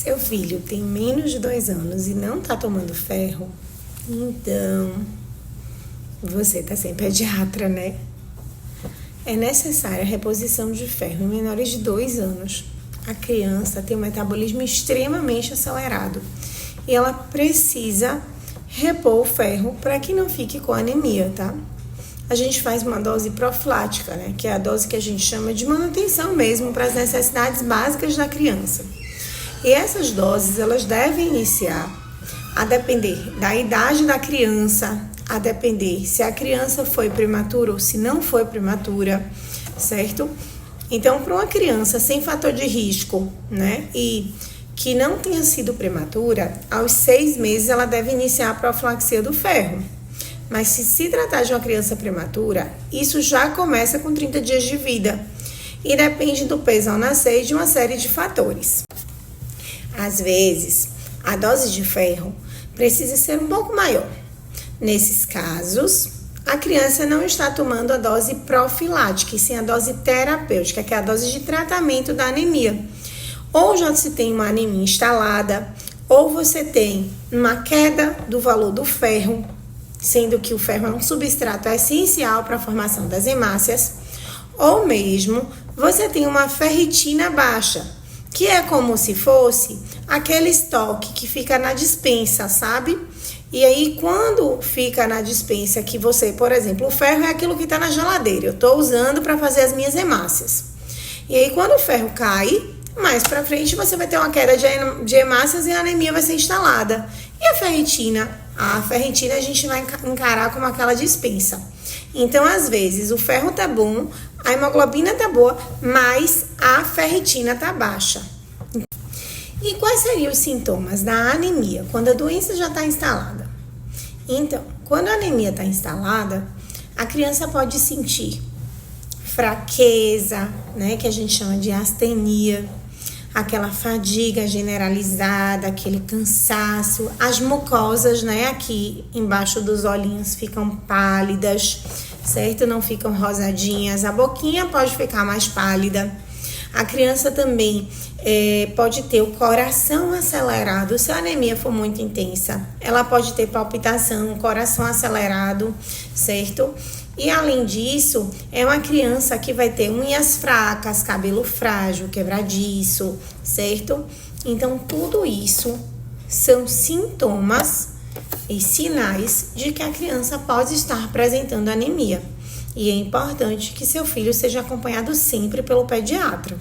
Seu filho tem menos de 2 anos e não está tomando ferro, então você está sem pediatra, né? É necessária a reposição de ferro em menores de 2 anos. A criança tem um metabolismo extremamente acelerado e ela precisa repor o ferro para que não fique com anemia, tá? A gente faz uma dose profilática, né? Que é a dose que a gente chama de manutenção mesmo para as necessidades básicas da criança. E essas doses, elas devem iniciar a depender da idade da criança, a depender se a criança foi prematura ou se não foi prematura, certo? Então, para uma criança sem fator de risco, né, e que não tenha sido prematura, aos 6 meses ela deve iniciar a profilaxia do ferro. Mas se tratar de uma criança prematura, isso já começa com 30 dias de vida e depende do peso ao nascer e de uma série de fatores. Às vezes, a dose de ferro precisa ser um pouco maior. Nesses casos, a criança não está tomando a dose profilática, e sim a dose terapêutica, que é a dose de tratamento da anemia. Ou já se tem uma anemia instalada, ou você tem uma queda do valor do ferro, sendo que o ferro é um substrato essencial para a formação das hemácias, ou mesmo você tem uma ferritina baixa, que é como se fosse aquele estoque que fica na despensa, sabe? E aí, quando fica na despensa que você, por exemplo, o ferro é aquilo que está na geladeira, eu estou usando para fazer as minhas hemácias. E aí, quando o ferro cai, mais para frente você vai ter uma queda de hemácias e a anemia vai ser instalada. E a ferritina? A ferritina a gente vai encarar como aquela dispensa. Então, às vezes, o ferro tá bom, a hemoglobina tá boa, mas a ferritina tá baixa. E quais seriam os sintomas da anemia, quando a doença já está instalada? Então, quando a anemia está instalada, a criança pode sentir fraqueza, né, que a gente chama de astenia, aquela fadiga generalizada, aquele cansaço, as mucosas, né, aqui embaixo dos olhinhos ficam pálidas, certo? Não ficam rosadinhas, a boquinha pode ficar mais pálida. A criança também pode ter o coração acelerado, se a anemia for muito intensa. Ela pode ter palpitação, coração acelerado, certo? E além disso, é uma criança que vai ter unhas fracas, cabelo frágil, quebradiço, certo? Então, tudo isso são sintomas e sinais de que a criança pode estar apresentando anemia. E é importante que seu filho seja acompanhado sempre pelo pediatra.